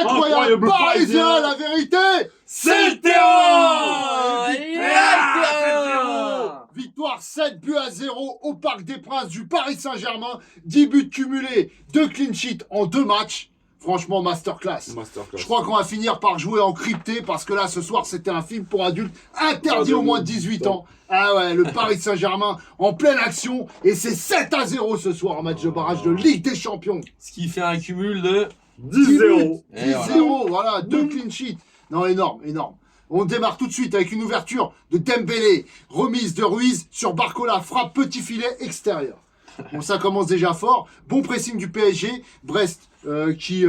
Incroyable Parisien, la vérité, c'est le terrain. Victoire 7-0 au Parc des Princes du Paris Saint-Germain. 10 buts cumulés, 2 clean sheets en 2 matchs. Franchement, masterclass. Je crois qu'on va finir par jouer en crypté parce que là, ce soir, c'était un film pour adultes interdit au moins de 18 ans. Ah ouais, le Paris Saint-Germain en pleine action et c'est 7-0 ce soir en match de barrage de Ligue des Champions. Ce qui fait un cumul de 10-0. 10-0, voilà, 2 clean sheets. Non, énorme, énorme. On démarre tout de suite avec une ouverture de Dembélé, remise de Ruiz sur Barcola, frappe petit filet extérieur. Bon, ça commence déjà fort. Bon pressing du PSG. Brest qui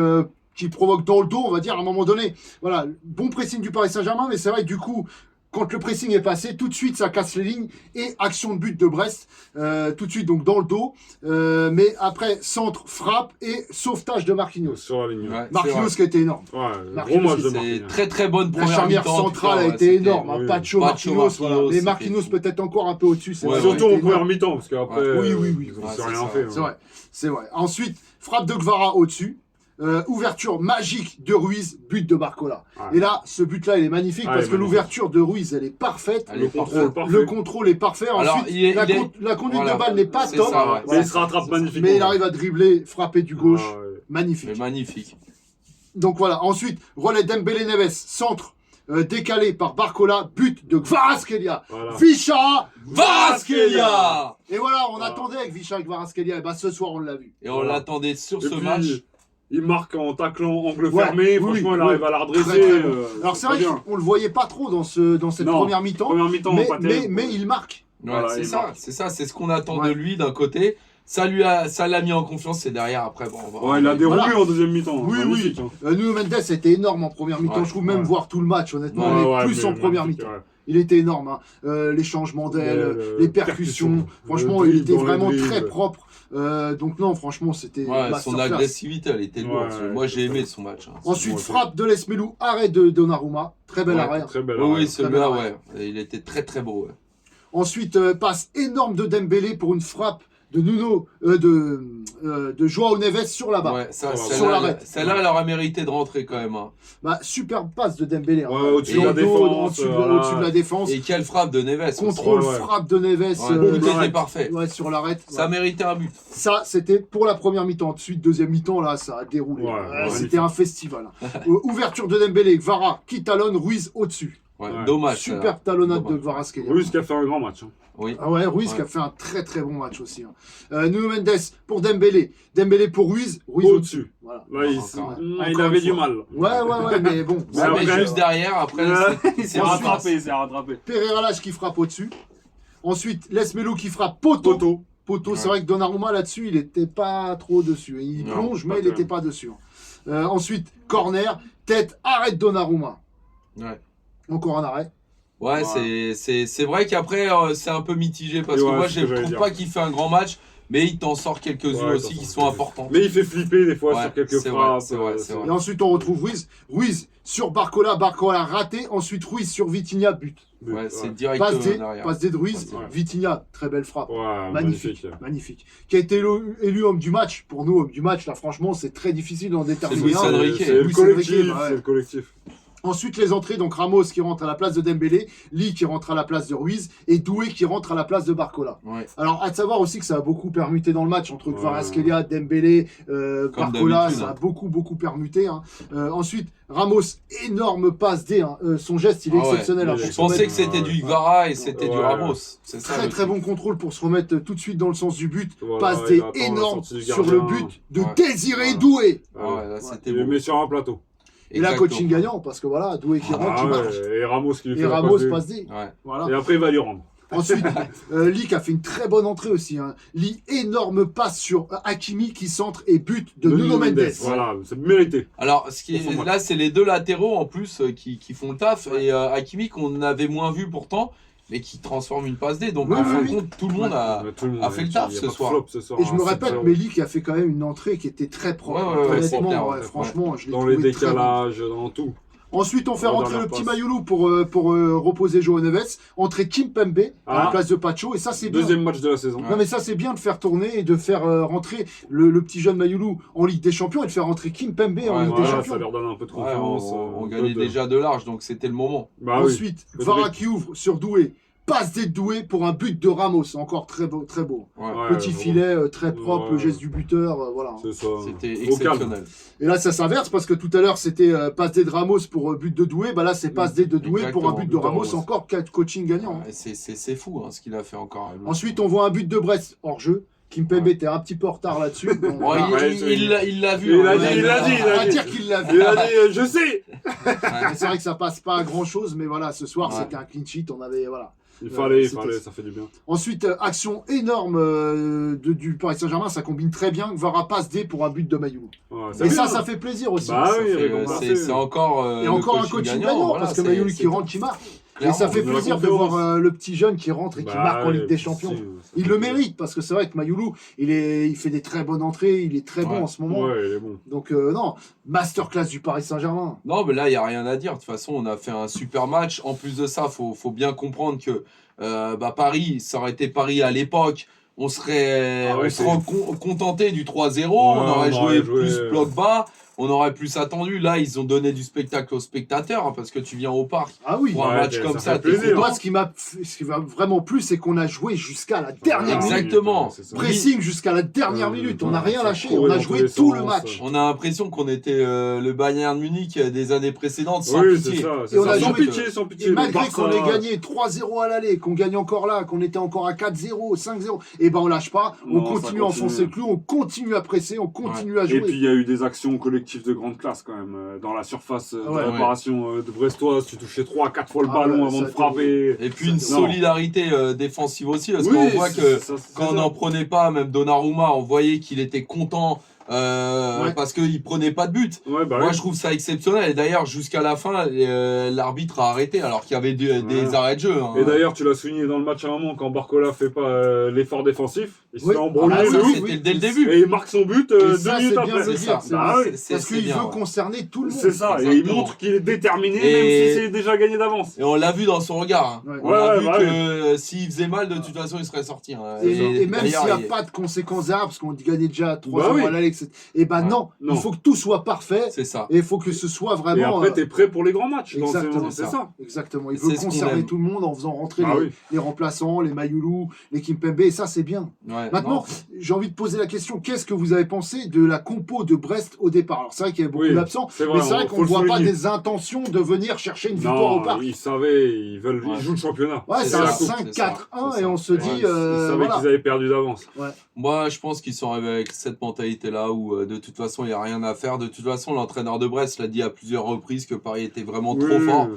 provoque dans le dos, on va dire, à un moment donné. Voilà, bon pressing du Paris Saint-Germain, mais c'est vrai que du coup, quand le pressing est passé, tout de suite, ça casse les lignes. Et action de but de Brest, tout de suite, donc dans le dos. Mais après, centre, frappe et sauvetage de Marquinhos. Sur la ligne. Ouais, Marquinhos qui a été énorme. Ouais, gros match de Marquinhos. Très très bonne première la charnière mi-temps, centrale a été énorme. Hein. Pacho, Marquinhos, voilà. Mais Marquinhos peut-être encore un peu au-dessus. Surtout en première mi-temps, parce qu'après, oui. c'est rien fait. C'est vrai. Ensuite, frappe de Gvara au-dessus. Ouverture magique de Ruiz, but de Barcola. Et là, ce but-là, il est magnifique parce que l'ouverture de Ruiz, elle est parfaite. Le contrôle est parfait. Ensuite, la conduite de balle n'est pas top. Mais il se rattrape magnifiquement. Mais il arrive à dribbler, frapper du gauche. Magnifique. Magnifique. Donc voilà. Ensuite, relais Dembélé Neves, centre. Décalé par Barcola, but de Kvaratskhelia. Visca Kvaratskhelia. Et voilà, on attendait avec Visca Kvaratskhelia. Et bah ce soir, on l'a vu. Et on l'attendait sur ce match. Il marque en taclant angle fermé, franchement il arrive à la redresser. Très bon. Alors c'est vrai qu'on le voyait pas trop dans cette première mi-temps, mais il marque. C'est ça, c'est ce qu'on attend de lui d'un côté. Ça l'a mis en confiance et derrière après il a déroulé en deuxième mi-temps. Oui. Nuno Mendes a été énorme en première mi-temps, je trouve même voir tout le match honnêtement, mais plus en première mi-temps. Il était énorme, les changements d'aile, les percussions, franchement il était vraiment très propre. Donc non, franchement, c'était son agressivité, elle était lourde. Moi, j'ai aimé son match. Ensuite, frappe de Lesmelou, arrêt de Donnarumma. Très bel arrêt. Oui, celui-là, il était très très beau. Ensuite, passe énorme de Dembélé pour une frappe de Nuno, de Joao Neves sur la barre. Celle-là, elle aurait mérité de rentrer quand même. Superbe passe de Dembélé. Au-dessus de la défense. Au-dessus de la défense. Et quelle frappe de Neves. Contrôle, frappe de Neves. Tout était parfait. Sur l'arrêt. Ça méritait un but. Ça, c'était pour la première mi-temps. Ensuite, deuxième mi-temps, là, ça a déroulé. C'était un festival. Ouverture de Dembélé, Kvara qui talonne, Ruiz au-dessus. Dommage. Super talonnade de Kvaratskhelia. Ruiz qui a fait un grand match. Ruiz qui a fait un très très bon match aussi. Nuno Mendes pour Dembélé. Dembélé pour Ruiz. Ruiz au-dessus. Voilà. Là, il avait du mal. Ouais, mais bon. Juste derrière, après, c'est rattrapé. Pereira Lage qui frappe au-dessus. Ensuite, Lesmelou qui frappe poteau. C'est vrai que Donnarumma là-dessus, il était pas trop dessus. Il plonge, mais il n'était pas dessus. Ensuite, corner, tête, arrête Donnarumma. Encore un arrêt. C'est vrai qu'après, c'est un peu mitigé parce que moi, je trouve pas qu'il fait un grand match, mais il t'en sort quelques-unes aussi qui sont importantes. Mais il fait flipper des fois sur quelques frappes. C'est vrai. Et ensuite, on retrouve Ruiz. Ruiz sur Barcola raté. Ensuite, Ruiz sur Vitinha, but. C'est direct passe D de Ruiz. Vitinha, très belle frappe. Magnifique. Qui a été élu homme du match. Pour nous, homme du match, là, franchement, c'est très difficile d'en déterminer un. C'est le collectif. Ensuite, les entrées, donc Ramos qui rentre à la place de Dembélé, Lee qui rentre à la place de Ruiz et Doué qui rentre à la place de Barcola. Alors, à savoir aussi que ça a beaucoup permuté dans le match entre Kvaratskhelia, Dembélé, Barcola, ça a beaucoup permuté. Ensuite, Ramos, énorme passe D. Son geste, il est exceptionnel. Je pensais que c'était du Kvara et c'était du Ramos. Très bon contrôle pour se remettre tout de suite dans le sens du but. Passe D énorme sur le but de Désiré Doué. C'était beau. Mais sur un plateau. Et là, coaching gagnant, parce que voilà, Doué qui rentre, qui marche. Et Ramos qui lui fait passe D. Et après, il va lui rendre. Ensuite, Lee qui a fait une très bonne entrée aussi. Lee, énorme passe sur Hakimi qui centre et but de Nuno Mendes. Voilà, c'est mérité. Alors, là, c'est les deux latéraux en plus qui font le taf. Et Hakimi qu'on avait moins vu pourtant, mais qui transforme une passe D. Donc, en fin de compte, tout le monde a fait le taf ce soir. Et je me répète, mais Lee qui a fait quand même une entrée qui était très propre. Honnêtement, franchement, je l'ai trouvé dans les décalages, dans tout. Ensuite, on fait rentrer le petit Mayulu pour reposer João Neves. Entrer Kimpembe à la place de Pacho. Et ça, c'est bien. Deuxième match de la saison. Non, mais ça, c'est bien de faire tourner et de faire rentrer le petit jeune Mayulu en Ligue des Champions et de faire rentrer Kimpembe en Ligue des Champions. Ça leur donne un peu de confiance. On gagnait déjà de large, donc c'était le moment. Ensuite, Vara qui ouvre sur Doué. Passe des Doué pour un but de Ramos. Encore très beau. Très beau. Petit filet, très propre, le geste du buteur. Voilà. C'était exceptionnel. Et là, ça s'inverse parce que tout à l'heure, c'était passe des de Ramos pour but de Doué. Bah là, c'est passe des de Doué pour un but de Ramos. Encore 4 coaching gagnants. C'est fou ce qu'il a fait encore. Ensuite, on voit un but de Brest hors jeu. Kimpembe était un petit peu en retard là-dessus. Il l'a vu. Il a dit. On va dire qu'il l'a vu. Il a dit, je sais. C'est vrai que ça passe pas à grand chose, mais voilà, ce soir c'était un clean sheet. On avait Il fallait, ça fait du bien. Ensuite, action énorme du Paris Saint-Germain, ça combine très bien. Vara passe D pour un but de Mayulu. Et ça fait plaisir aussi. C'est encore un coaching gagnant parce que Mayulu qui rentre, qui marque. Et ça fait plaisir de voir le petit jeune qui rentre et qui marque en Ligue des Champions. Il le mérite parce que c'est vrai que Mayulu, il fait des très bonnes entrées, il est très bon en ce moment. Il est bon. Donc non, masterclass du Paris Saint-Germain. Non, mais là, il n'y a rien à dire. De toute façon, on a fait un super match. En plus de ça, faut bien comprendre que Paris, ça aurait été Paris à l'époque. On serait contenté du 3-0, on aurait joué plus bloc bas. On aurait plus attendu. Là, ils ont donné du spectacle aux spectateurs parce que tu viens au parc pour un match comme ça. Moi, ce qui m'a vraiment plu, c'est qu'on a joué jusqu'à la dernière minute. Exactement. Pressing jusqu'à la dernière minute. On n'a rien lâché. On a joué tout le match. On a l'impression qu'on était le Bayern Munich des années précédentes sans pitié. Et on a sans pitié. Et malgré qu'on ait gagné 3-0 à l'aller, qu'on gagne encore là, qu'on était encore à 4-0, 5-0, et ben on lâche pas. On continue à enfoncer le clou. On continue à presser. On continue à jouer. Et puis il y a eu des actions collectives de grande classe quand même dans la surface de réparation de Brestoise. Tu touchais 3-4 fois le ballon avant de frapper. Et puis une solidarité défensive aussi parce qu'on voit que quand on n'en prenait pas, même Donnarumma, on voyait qu'il était content parce qu'il prenait pas de but. Moi je trouve ça exceptionnel et d'ailleurs jusqu'à la fin l'arbitre a arrêté alors qu'il y avait des arrêts de jeu. Et d'ailleurs tu l'as souligné dans le match à un moment quand Barcola fait pas l'effort défensif, il se fait embrouiller c'était dès le début et il marque son but 2 minutes après. Parce qu'il veut concerner tout le monde. C'est ça, et il montre qu'il est déterminé même si c'est déjà gagné d'avance. Et on l'a vu dans son regard. On a vu que s'il faisait mal de toute façon il serait sorti. Et même s'il n'y a pas de conséquences parce qu'on gagnait déjà 3-0 à l'aller, et non, il faut que tout soit parfait. C'est ça. Et il faut que ce soit vraiment. Et après, t'es prêt pour les grands matchs. Exactement, c'est ça. Exactement. Il veut conserver tout le monde en faisant rentrer les remplaçants, les Mayulu, les Kimpembe, et ça, c'est bien. Maintenant, j'ai envie de poser la question qu'est-ce que vous avez pensé de la compo de Brest au départ? Alors, c'est vrai qu'il y avait beaucoup d'absents, mais c'est vrai qu'on ne voit pas des intentions de venir chercher une victoire au parc. Ils savaient, ils jouent le championnat. Ouais, c'est un 5-4-1, et on se dit. Ils savaient qu'ils avaient perdu d'avance. Moi, je pense qu'ils sont arrivés avec cette mentalité-là où de toute façon, il n'y a rien à faire. De toute façon, l'entraîneur de Brest l'a dit à plusieurs reprises que Paris était vraiment trop fort.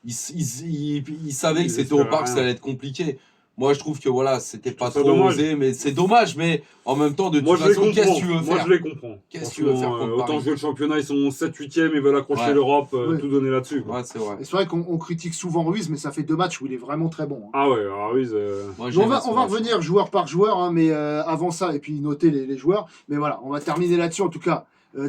Il savait que c'était au parc, ça allait être compliqué. Moi, je trouve que c'était pas trop osé, mais c'est dommage. Mais en même temps, de toute façon, qu'est-ce que tu veux faire? Moi, je les comprends. Qu'est-ce que tu veux faire contre Autant jouer le championnat, ils sont 7-8e, ils veulent accrocher l'Europe, tout donner là-dessus. Ouais, c'est vrai. Et c'est vrai qu'on critique souvent Ruiz, mais ça fait 2 matchs où il est vraiment très bon. Ah ouais, Ruiz. On va revenir joueur par joueur, mais avant ça, et puis noter les joueurs. Mais voilà, on va terminer là-dessus en tout cas.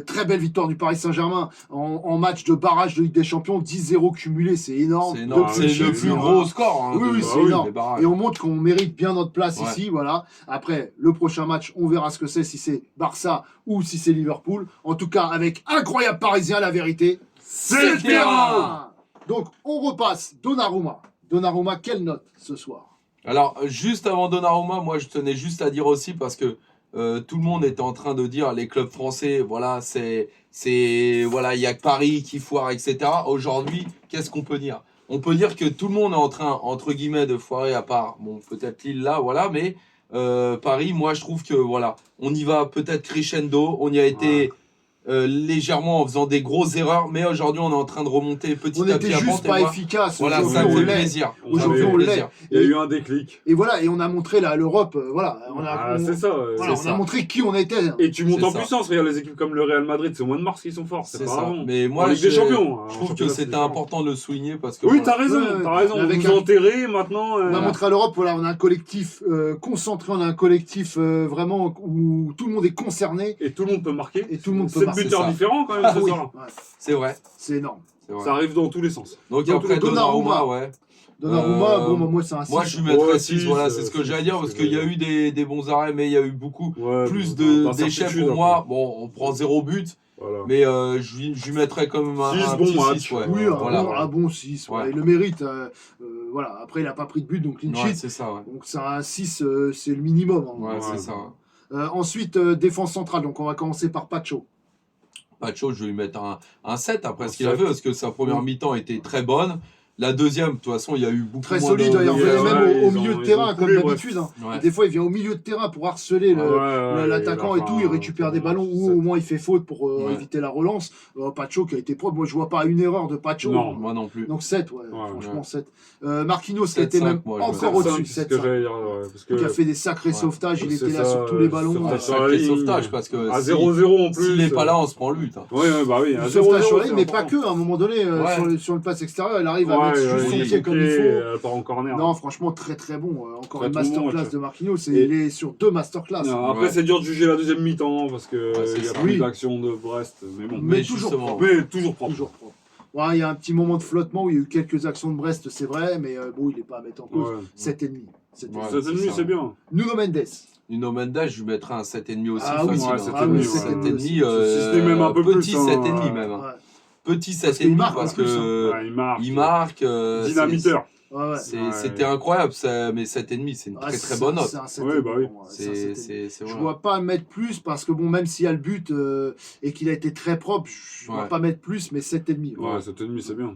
Très belle victoire du Paris Saint-Germain en match de barrage de Ligue des Champions, 10-0 cumulé, c'est énorme. C'est le plus gros score. Oui, c'est énorme. Et on montre qu'on mérite bien notre place ici. Voilà. Après, le prochain match, on verra ce que c'est, si c'est Barça ou si c'est Liverpool. En tout cas, avec incroyable Parisien, la vérité, c'est le terrain. Donc, on repasse Donnarumma. Donnarumma, quelle note ce soir? Alors, juste avant Donnarumma, moi, je tenais juste à dire aussi parce que tout le monde était en train de dire les clubs français, il y a que Paris qui foire, etc. Aujourd'hui, qu'est-ce qu'on peut dire? On peut dire que tout le monde est en train, entre guillemets, de foirer, à part, peut-être Lille là, mais Paris, moi je trouve que on y va peut-être crescendo, on y a été légèrement en faisant des grosses erreurs, mais aujourd'hui on est en train de remonter petit à petit. On était juste pas efficace. Voilà, ça me fait plaisir. Aujourd'hui on l'est. Il y a eu un déclic. Et voilà, et on a montré là à l'Europe, c'est ça. On a montré qui on était. Et tu montes en puissance. Regarde les équipes comme le Real Madrid, c'est au mois de mars qu'ils sont forts. C'est pas avant. Mais moi, Ligue des Champions. Je trouve que c'était important de le souligner parce que. Oui, t'as raison. Vous enterrez maintenant. On a montré à l'Europe, on a un collectif concentré, on a un collectif vraiment où tout le monde est concerné. Et tout le monde peut marquer. Et tout le monde peut marquer. buteurs différents quand même ce oui. soir. Ouais, C'est vrai. c'est énorme. C'est vrai. Ça arrive dans tous les sens. Donc Dans après tous les- Donnarumma, ouais. Donnarumma, bon, moi c'est un 6. Moi je lui mettrais Ouais, 6, six, voilà, c'est ce que six, j'allais dire, parce c'est qu'il y a bien. eu des bons arrêts, mais il y a eu beaucoup Ouais, plus dans d'échecs l'incertitude, pour moi. après. Bon, on prend 0 but, Voilà. mais je lui mettrais quand même Six, un bon petit match. 6, ouais. Oui, Voilà. un bon 6. Ouais. Il le mérite. Voilà. Après, il n'a pas pris de but, donc clean Ouais, sheet. c'est ça, ouais. Donc c'est un 6, c'est le minimum. Hein. Ouais, Ouais, c'est ça. Ouais. Ensuite, défense centrale. Donc on va commencer par Pacho. Pacho, je vais lui mettre un 7 après Un ce qu'il a 7. fait, parce que sa première Oui. mi-temps était très bonne. La deuxième, de toute façon, il y a eu beaucoup Très moins solide, de... il revenait ouais, même au ils milieu ont- de ils terrain, ont comme coulé, d'habitude. Hein. Ouais. Des fois, il vient au milieu de terrain pour harceler l'attaquant il a et tout. fait Il récupère des ballons ou au moins il fait faute pour Ouais. éviter la relance. Pacho qui a été propre. Moi, je vois pas une erreur de Pacho. Non. Moi non plus. Donc 7, ouais, Ouais, franchement ouais. 7. Marquinhos qui 7, était 5, même moi, je encore mets au-dessus, C'est ce 7, que j'allais dire. Ouais, parce que qui a fait des sacrés Ouais. sauvetages. Il C'est était là ça, sur tous les ballons. sauvetage Ouais, sur la sacré ligne. sauvetage, parce que à si- 0-0 en plus. s'il n'est pas là, on se prend le but. Hein. Oui, bah oui. À Le 0-0. sauvetage sur la ligne, c'est mais pas important. que. À un moment donné, Ouais. sur le pass extérieur, il arrive à Ouais, mettre juste son oui, pied comme il faut. Pas en corner. Non, franchement, très très bon. Encore Très, une très bon masterclass match. de Marquinhos. Et Et- il est sur 2 masterclass. Non, après, Ouais. c'est dur de juger la deuxième mi-temps parce que Ouais, c'est il y a ça. plus Oui. d'action de Brest. Mais bon. Mais Mais toujours justement, propre. Mais toujours propre. Toujours propre. Ouais, il y a un petit moment de flottement où il y a eu quelques actions de Brest, c'est vrai, mais bon, il n'est pas à mettre en cause. Ouais. 7,5. Ouais. Cette nuit, ça. c'est bien. Nuno Mendes. Nuno Mendes, je lui mettrais un 7,5 aussi. Ah oui, facile, ouais, hein. 7,5, oui, 7,5, aussi. Si ce n'est même un peu petit plus, hein, 7,5 même. Hein. Ouais. Petit Parce 7,5 qu'il marque parce en plus, que Ouais, il marque. il marque. Dynamiteur. Ouais. C'était incroyable, mais 7,5, c'est une très très bonne note. C'est un 7,5 Ouais, bah oui. pour moi, c'est un 7,5. Je voilà. vois pas mettre plus parce que bon, même s'il y a le but et qu'il a été très propre, je vois Ouais. pas mettre plus, mais 7,5. Ouais, 7,5, c'est bien.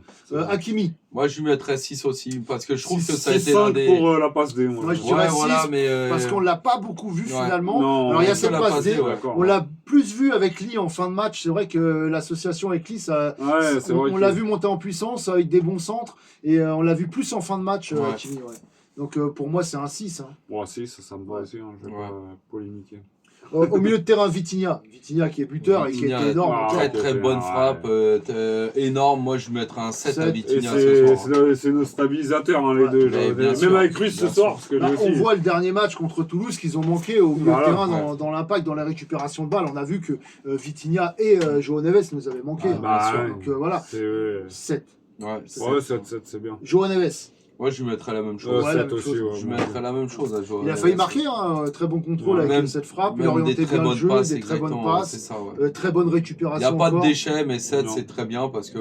Hakimi. Moi, je lui mettrais 6 aussi parce que je trouve que ça a C'est été l'un 5 des. pour la passe D. Moi, Moi, je je dirais Ouais, 6, voilà, mais. parce qu'on l'a pas beaucoup vu Ouais. finalement. Non, Alors il y a on cette l'a passe passé, D, ouais. d'accord. on l'a plus vu avec Lee en fin de match. C'est vrai que l'association avec Lee, ça, Ouais, c'est vrai. on l'a vu monter en puissance avec des bons centres et on l'a vu plus en fin de match, Ouais. Hakimi. Ouais. Donc pour moi, c'est un 6. Hein. Bon, si, ça me va aussi. Je vais Ouais. pas polémiquer. Au milieu de terrain, Vitinha. Vitinha qui est buteur et qui Vitinha, était énorme. ah, encore. Très très Ouais. bonne frappe, énorme. Moi, je lui mettrais un 7 à 7. Et Vitinha ce soir. c'est nos stabilisateurs, hein, les Ouais. deux. Mais bien Même sûr, avec Ruiz ce bien soir, sûr. parce que Là, lui on aussi. voit le dernier match contre Toulouse qu'ils ont manqué au milieu Voilà, de terrain ouais. dans l'impact, dans la récupération de balles. On a vu que Vitinha et João Neves nous avaient manqué. Ah, bah, bien sûr. ouais. Donc voilà, C'est 7. Ouais, Ouais, 7, c'est bien. João Neves. Moi, je lui mettrais la même chose. Ouais, la 7 même aussi, chose. ouais. Je lui mettrais la même chose à Joao Il a Neves. failli marquer, hein, très bon contrôle Ouais. avec Même- cette frappe. Il Même orientait des très bien le bonnes jeu, passes, des très bonnes exactement, c'est passes. ça, ouais. Très bonne Il n'y récupération. a pas de encore. déchets, mais 7, Non. c'est très bien parce que,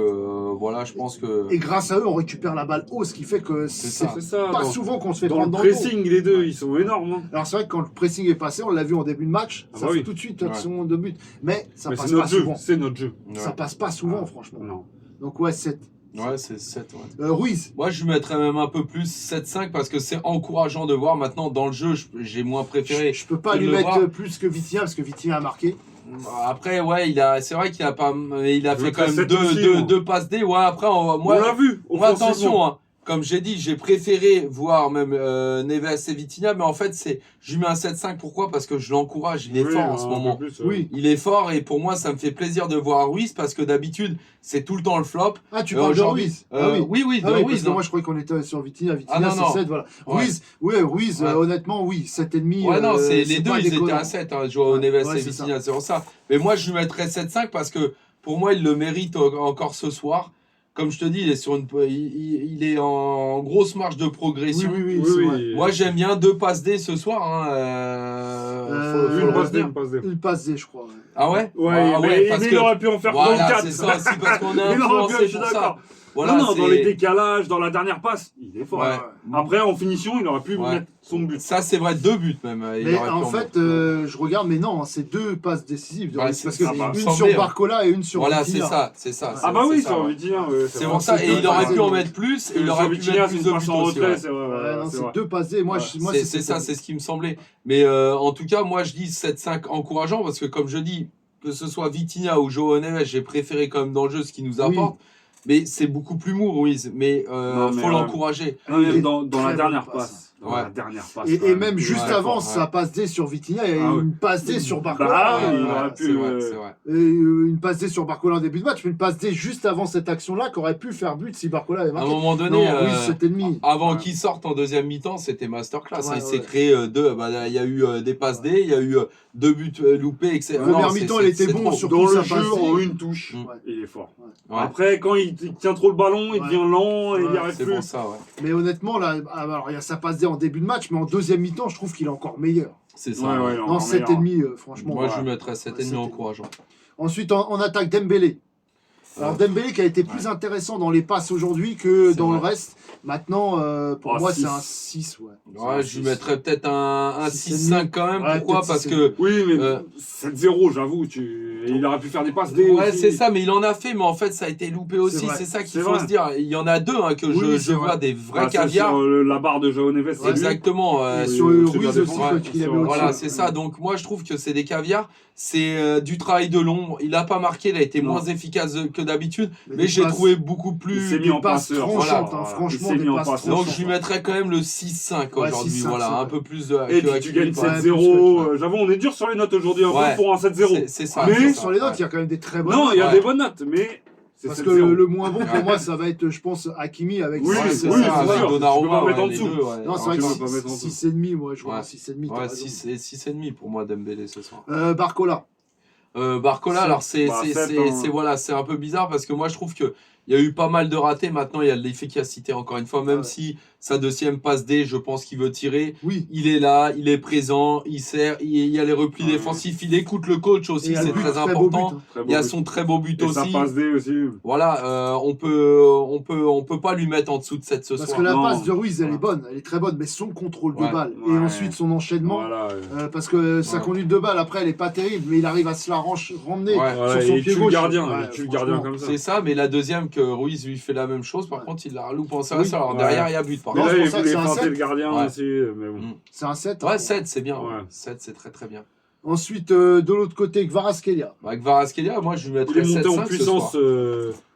voilà, je pense que. Et grâce à eux, on récupère la balle haut, ce qui fait que C'est c'est ça. C'est ça. pas dans- souvent qu'on se fait Dans le prendre dans le dos. pressing, les deux, ils sont énormes. Hein. Alors c'est vrai que quand le pressing est passé, on l'a vu en début de match, Ah ça bah fait oui. tout de suite Ouais. action de but. Mais ça Mais passe c'est pas notre jeu. souvent. C'est notre jeu. Ouais, Ça passe pas souvent, Ah. franchement. Non. Donc ouais, 7. ouais c'est 7. Ouais. Ruiz. Moi, je lui mettrais même un peu plus 7-5 parce que c'est encourageant de voir. Maintenant, dans le jeu, j'ai moins préféré. Je peux pas de lui le mettre voir. plus que Vitinha parce que Vitinha a marqué. Après, ouais, c'est vrai qu'il a pas, il a Je fait mettrais quand même 7 aussi, moi. deux passes D. Ouais, après, On moi, l'a vu. moi, offensivement. attention, hein. Comme j'ai dit, j'ai préféré voir même Neves et Vitinha, mais en fait, je lui mets un 7-5. Pourquoi? Parce que je l'encourage. Il est Oui, fort en ce un moment. peu plus, Oui. Il est fort et pour moi, ça me fait plaisir de voir Ruiz parce que d'habitude, c'est tout le temps le flop. Ah, tu parles de aujourd'hui, Ruiz. oui, de Ah oui, parce Ruiz. que hein. moi je croyais qu'on était sur Vitinha. Ah, Vitinha, non, non. c'est 7. Voilà. Ouais. Ruiz, Ouais. honnêtement, oui, 7,5. Ouais, non, les deux, pas ils étaient déconnant. à 7, hein, Joao Ouais, Neves ouais, et c'est Vitinha, c'est pour ça. Mais moi, je lui mettrais 7-5 parce que pour moi, il le mérite encore ce soir. Comme je te dis, il est, il est en grosse marge de Oui, progression. oui, Oui, c'est oui. vrai. Moi, j'aime bien 2 passes D ce soir. Hein, faut Une le passe D, retenir. une passe D. Il passe D, je crois. Ouais. Ah ouais? Ouais, Ah mais parce il que- aurait pu en faire Voilà, 34. c'est ça aussi, parce qu'on est Il aurait pu, influencé je suis pour ça. d'accord. Voilà, non, dans c'est- les décalages, dans la dernière passe, il est fort. Ouais. Après, en finition, il aurait pu Ouais. mettre son but. Ça, c'est vrai, 2 buts même. Il Mais aurait pu en mettre. fait, je regarde, mais non, c'est 2 passes décisives. de Ouais, Ruiz, c'est- parce que ça m'a une semblé, sur ouais. Barcola et une sur Voilà, c'est Vitinha. ça, c'est ça. Ah bah c'est oui, ça, sur ouais. Vitinha. C'est pour ça, et il aurait pu en mettre plus, et il aurait pu mettre Vitinha, c'est plus une de passe buts en aussi. retrait, Ouais. c'est vrai. Ouais, non, c'est c'est vrai. 2 passes D. Moi, moi C'est ça, c'est ce qui me semblait. Mais en tout cas, moi je dis 7-5 encourageant parce que comme je dis, que ce soit Vitinha ou Joao Neves, j'ai préféré quand même dans le jeu ce qu'il nous apporte. Mais c'est beaucoup plus mou, Ruiz. Mais Non, mais, faut l'encourager. Non, mais Il est dans la très dernière bonne passe, dans la dernière passe. Et même juste Ouais, avant fort, sa passe D sur Vitinha, il y a Ah une passe D sur Barcola. Bah, Ouais, il ouais, aurait c'est pu, vrai, c'est vrai. Une passe D sur Barcola en début de match, mais une passe D juste avant cette action-là qui aurait pu faire but si Barcola avait À un marqué. moment donné, Non, oui, c'est ennemi. avant Ouais. qu'il sorte en deuxième mi-temps, c'était masterclass. Ouais, Il s'est ouais. créé deux. Il y a eu des passes D, il y a eu 2 buts loupés, etc. Première mi-temps, il était bon, surtout Dans sa le passe jeu, D. en une touche, Mm. il est fort. Ouais, Après, quand il tient trop le ballon, il Ouais. devient lent et il n'y Ouais, arrive c'est plus. pour ça, ouais. Mais honnêtement, là, alors il y a sa passe D en début de match, mais en deuxième mi-temps, je trouve qu'il est encore meilleur. C'est ça. Ouais, ouais. ouais, il est Non, encore 7,5, meilleur. franchement. Moi, ouais. je lui mettrais 7,5 Ouais, encourageant. Ensuite, en attaque, Dembélé. Alors Dembélé qui a été plus intéressant dans les passes aujourd'hui que C'est dans le vrai. reste. Maintenant, pour Oh, moi, 6. c'est un 6. Ouais. Ouais, je lui mettrais peut-être un 6,5 6-5 quand même. Ouais, Pourquoi? peut-être Parce 6,5. que. Oui, mais Euh, 7-0, j'avoue. Il aurait pu faire des passes D Ouais, aussi. c'est ça, mais il en a fait, mais en fait, ça a été loupé aussi. vrai. C'est ça qu'il C'est faut vrai. se dire. Il y en a deux que Oui, je c'est vois vrai. des vrais Bah, c'est caviars. sur, la barre de Joao Neves. c'est lui. Exactement. Et oui, sur au-dessus de la Ruiz aussi, défense. quoi, Ouais, qu'il avait sur- au-dessus. Voilà, c'est ça. Donc moi, je trouve que c'est des caviars. C'est du travail de l'ombre. Il a pas marqué, il a été Non. moins efficace que d'habitude, mais des j'ai passes- trouvé beaucoup Il plus. s'est mis en passes passeur. tranchantes, voilà. franchement, Il s'est des mis en passes passeur. Donc tranchantes. je lui mettrais quand même le 6-5 Ouais, aujourd'hui. 6-5, Voilà, c'est un vrai. peu plus de. Et que puis tu gagnes Hakimi, ouais, 7-0. plus que- J'avoue, on est dur sur les notes aujourd'hui. Un Ouais. peu pour un 7-0. C'est ça. Mais- c'est ça, Sur les notes, ouais. il y a quand même des très bonnes Non, notes. il y a Ouais. des bonnes notes, mais c'est Parce que 7-0. le moins bon pour Ouais. moi, ça va être, je pense, Hakimi avec Oui, Ouais, 6. c'est oui, ça, c'est ouais, sûr. Donnarumma, Tu peux pas mettre en les dessous. deux, ouais. Non, c'est vrai tu que peux pas mettre en dessous. 6,5, moi, je vois Ouais. un 6,5. Ouais, 6,5 pour moi Dembélé ce soir. Barcola. Barcola, alors c'est Bah, c'est- 7, c'est- hein. c'est- voilà, c'est un peu bizarre parce que moi je trouve que il y a eu pas mal de ratés. Maintenant il y a de l'efficacité encore une fois, même Ouais. si sa deuxième passe D, je pense qu'il veut tirer. Oui. Il est là, il est présent, il sert, il y a les replis Ouais. défensifs, il écoute le coach Et aussi, il y a c'est le but, très très beau but, important. hein. Très beau Il y a but. son très beau but Et ça aussi. passe D aussi. Voilà, on peut pas lui mettre en dessous de 7 ce Parce soir. que la Non. passe de Ruiz, elle Ouais. est bonne, elle est très bonne, mais son contrôle de Ouais. balle et Ouais. ensuite son enchaînement, Voilà. parce que sa Ouais. conduite de balle, après, elle est pas terrible, mais il arrive à se la ramener Ouais. Voilà, sur son il pied tue gauche. le gardien. Ouais, Il tue le gardien franchement. comme ça. C'est ça, mais la deuxième que Ruiz lui fait la même chose, par Ouais. contre il la loupe en ça. Oui. Alors Ouais. derrière il y a but par Mais Non, contre. là, c'est il pour ça que voulait c'est un feinter 7. le gardien Ouais. aussi. Mais bon. Mm. C'est un 7. Ouais, 7 c'est bien. Ouais. 7 c'est très très bien. Ensuite, de l'autre côté, Kvaratskhelia. Avec Kvaratskhelia, moi je lui Il mettrais est monté 7-5 en ce puissance.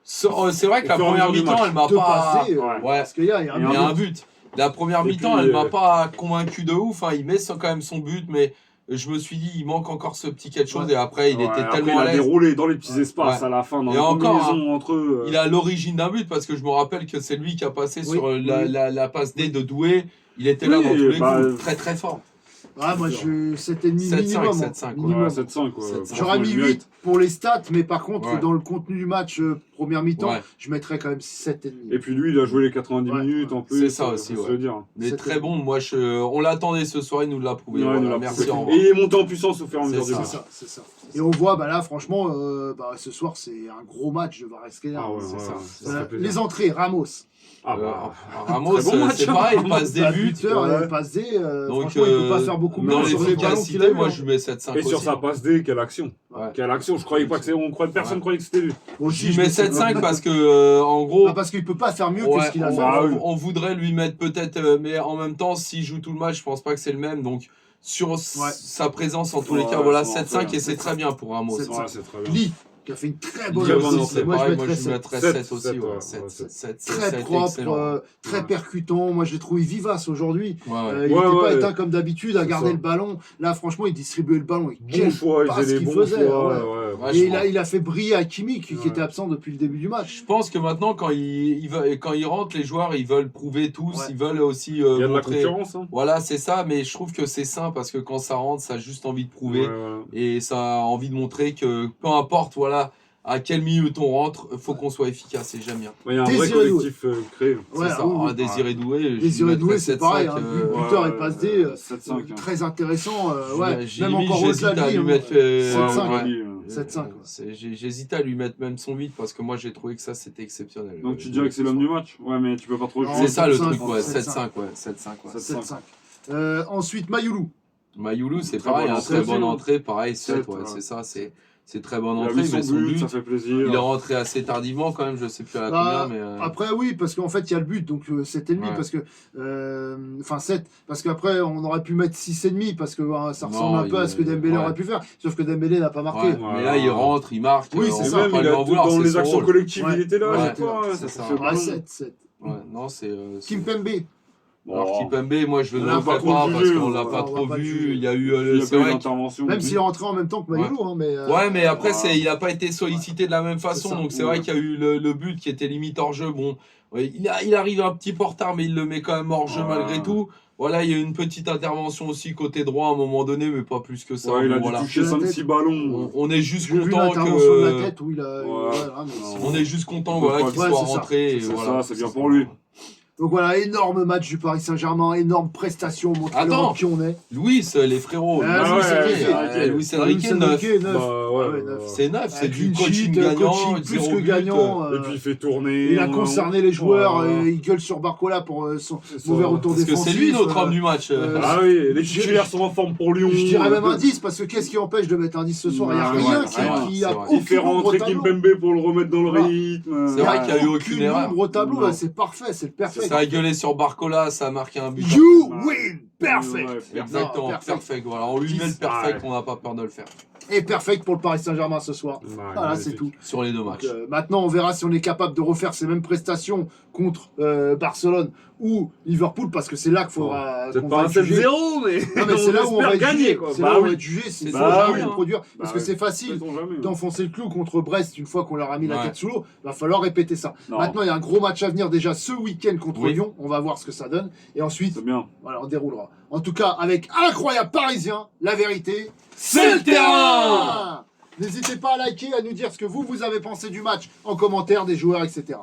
soir. C'est vrai que au la fur et à première mesure du mi-temps, match. elle m'a Deux pas. passés, Ouais. Kvaratskhelia, il y a un Et Il y but. a un but. La première Et mi-temps, puis, elle m'a pas convaincu de ouf. Hein. Il met quand même son but, mais je me suis dit, il manque encore ce petit quelque chose. Ouais. Et après, il Ouais, était après, tellement il à a l'aise. déroulé dans les petits espaces Ouais. à la fin, dans Et les encore, combinaisons entre eux. Il a l'origine d'un but parce que je me rappelle que c'est lui qui a passé Oui, sur oui. la passe D de Doué. Il était Oui, là dans tous les bah, coups. Très très fort. Ah, moi, je 7,5 7,5, minimum. 7,5, ouais. minimum. Ouais, 7-5 quoi. 7-5. J'aurais mis 8 pour les stats, mais par contre, Ouais. dans le contenu du match, première mi-temps, Ouais. je mettrais quand même 7,5. Et puis lui, il a joué les 90 Ouais. minutes en plus. C'est ça aussi, faut ouais. se le dire. Mais C'était très bon. Moi, on l'attendait ce soir. Il nous l'a prouvé. Ouais, Voilà, il nous l'a merci. prouvé. Au revoir. Et il est monté en puissance au fur et à mesure C'est du ça. match. C'est ça, c'est ça. Et on voit, bah là, franchement, ce soir, c'est un gros match de Kvaratskhelia. Ah ouais, C'est ouais, ça, ouais, c'est ça fait plaisir. Les entrées, Ramos. Ah bah. Ramos, Très bon match, c'est hein. pareil. Il passe des La buts. buteur, ouais. il passe des. Donc, Franchement, il peut pas faire beaucoup dans mieux sur les ballons qu'il a l'efficacité, eu. moi, hein. je lui mets 7-5 Et aussi. sur sa passe D, quelle action. Ouais. Quelle action. Je croyais pas que personne croyait que c'était lui. Aussi, Je lui mets me- 7-5 parce que, en gros, Ah, parce qu'il peut pas faire mieux que ouais, ce qu'il a on, fait. Ah oui. on voudrait lui mettre peut-être, mais en même temps, s'il joue tout le match, je pense pas que c'est le même. Donc, sur sa présence, en tous les Ouais, cas, voilà, ça en 7-5 fait, et c'est très bien pour Ramos. 7-5. Ouais, c'est très bien. Lee, qui a fait une très bonne Très bonne entrée. entrée. Moi, je Pareil, moi, mettrais je lui 7. mettrais 7 7 aussi. ouais, Ouais. ouais, 7, Très propre, très percutant. Moi, je l'ai trouvé vivace aujourd'hui. Ouais, ouais. Il Ouais, n'était pas ouais. éteint comme d'habitude à C'est garder ça. le ballon. Là, franchement, il distribuait le ballon. Et Bon quel choix, il passe faisait les qu'il bons faisait, choix. ouais. Ouais. Ouais, Et je il a fait briller Hakimi, qui Ouais. était absent depuis le début du match. Je pense que maintenant, quand il rentre, les joueurs, ils veulent prouver tous, Ouais. ils veulent aussi Il y a de la montrer. concurrence. Hein. Voilà, c'est ça, mais je trouve que c'est sain parce que quand ça rentre, ça a juste envie de prouver Ouais, voilà. et ça a envie de montrer que peu importe, voilà, à quelle minute on rentre, faut qu'on soit efficace et j'aime bien. Il y a un vrai Désiré collectif créé. Ouais, c'est ça, oui, oui. un Désiré Doué. je lui Désiré mettrais Doué, c'est 7-5, pareil. Hein, buteur Ouais, et passe D. 7-5. hein. Très intéressant. Ouais, J'ai même limite, encore j'hésite au-delà de à lui. lui hein. mettre. 7-5, ouais, ouais. lui, 7-5, ouais. J'hésite à lui mettre même son 8 parce que moi j'ai trouvé que ça c'était exceptionnel. Donc tu dirais que c'est l'homme du match. Ouais, mais tu peux pas trop Non, C'est ça le 7-5, truc, ouais, 7-5. 7-5, ouais, 7-5, ouais. 7-5. Ensuite, Mayoulou. Mayoulou, c'est Très pareil, bonne hein, très entrée bonne aussi, entrée, pareil, 7, 7, ouais, ouais. c'est ça, c'est très bonne Il a entrée, mis il met son but, ça fait plaisir. Il est rentré assez tardivement quand même, je sais plus à Bah, combien, mais. Après, oui, parce qu'en fait, il y a le but, donc 7,5, Ouais. parce que. Enfin, 7, parce qu'après, on aurait pu mettre 6,5, parce que ça ressemble un peu à ce que Dembélé ouais. aurait pu faire, sauf que Dembélé n'a pas marqué. Ouais, mais là il rentre, il marque, Oui, on c'est peut ça. Même, pas il lui a, en vouloir, dans c'est les son actions rôle. collectives, Ouais. il était là Ouais, à chaque fois. c'est ça. fait Ouais, ballon. 7. Ouais, non, c'est. Euh, Kimpembe. Alors Kipembe, moi je le On l'a noterai pas pas trop parce jugé, qu'on l'a on pas va trop pas le vu. juger. Il y a eu. Il y a C'est pas eu vrai d'intervention. Même s'il est rentré en même temps que Maïlou, hein, mais... Ouais, mais après, voilà. il n'a pas été sollicité de la même façon. ça. Donc, c'est vrai qu'il y a eu le but qui était limite hors jeu. Bon, ouais, il arrive un petit peu en retard, mais il le met quand même hors jeu malgré tout. Voilà, il y a eu une petite intervention aussi côté droit à un moment donné, mais pas plus que ça. Ouais, il a Bon, dû voilà. toucher 5-6 ballons. On est juste J'ai vu content l'intervention de la que. tête où il a... Ouais. On est juste content On peut voilà, pas- qu'il Ouais, soit c'est ça. rentré. et C'est voilà. ça, c'est bien pour lui. Donc voilà, énorme match du Paris Saint-Germain, énorme prestation, montre Attends. l'Europe qui on est. Luis, les frérots. Ah, Luis Enrique. Luis Enrique, 9. neuf. Bah, ouais, ouais, neuf. C'est 9, c'est Avec du une coaching cheat, gagnant. coaching plus 0 que but. gagnant. Et puis il fait tourner. Il a concerné les joueurs, Voilà. il gueule sur Barcola pour son C'est ça. mauvais retour Parce que défensif. c'est lui notre homme du match. Ah oui, les titulaires sont en forme pour Lyon. Je dirais même un 10, parce que qu'est-ce qui empêche de mettre un 10 ce soir? Il n'y a Ouais, rien ouais, qui a c'est vrai. Il fait aucune ombre au rentrer tableau. Kimpembe pour le remettre dans le Voilà. rythme. C'est vrai qu'il y a eu aucune erreur. ombre au tableau, Non. là, c'est parfait, c'est le perfect. Ça a gueulé sur Barcola, ça a marqué un but. You Ouais. win! Perfect! Ouais, Exactement, Non, perfect. Voilà, on lui met le perfect, on n'a pas peur de le faire. Et perfect pour le Paris Saint-Germain ce soir. Ouais, Voilà, magnifique. c'est tout. Sur les deux Donc, matchs. maintenant, on verra si on est capable de refaire ces mêmes prestations contre Barcelone ou Liverpool, parce que c'est là qu'il faudra. Peut-être qu'on pas va un juger. 7-0, mais, Non, mais c'est là où on va espère être jugé. gagner. Quoi. C'est Bah là où on oui. va être jugé s'il C'est faut ça, jamais oui. le produire. Parce Bah que oui. c'est facile Sait-on jamais, hein. d'enfoncer le clou contre Brest une fois qu'on leur a mis la Ouais. tête sous l'eau. Il va falloir répéter ça. Non. Maintenant, il y a un gros match à venir déjà ce week-end contre Oui. Lyon. On va voir ce que ça donne. Et ensuite, C'est bien. voilà, on déroulera. En tout cas, avec Incroyable Parisien, la vérité, C'est le terrain. N'hésitez pas à liker, à nous dire ce que vous avez pensé du match en commentaire, des joueurs, etc.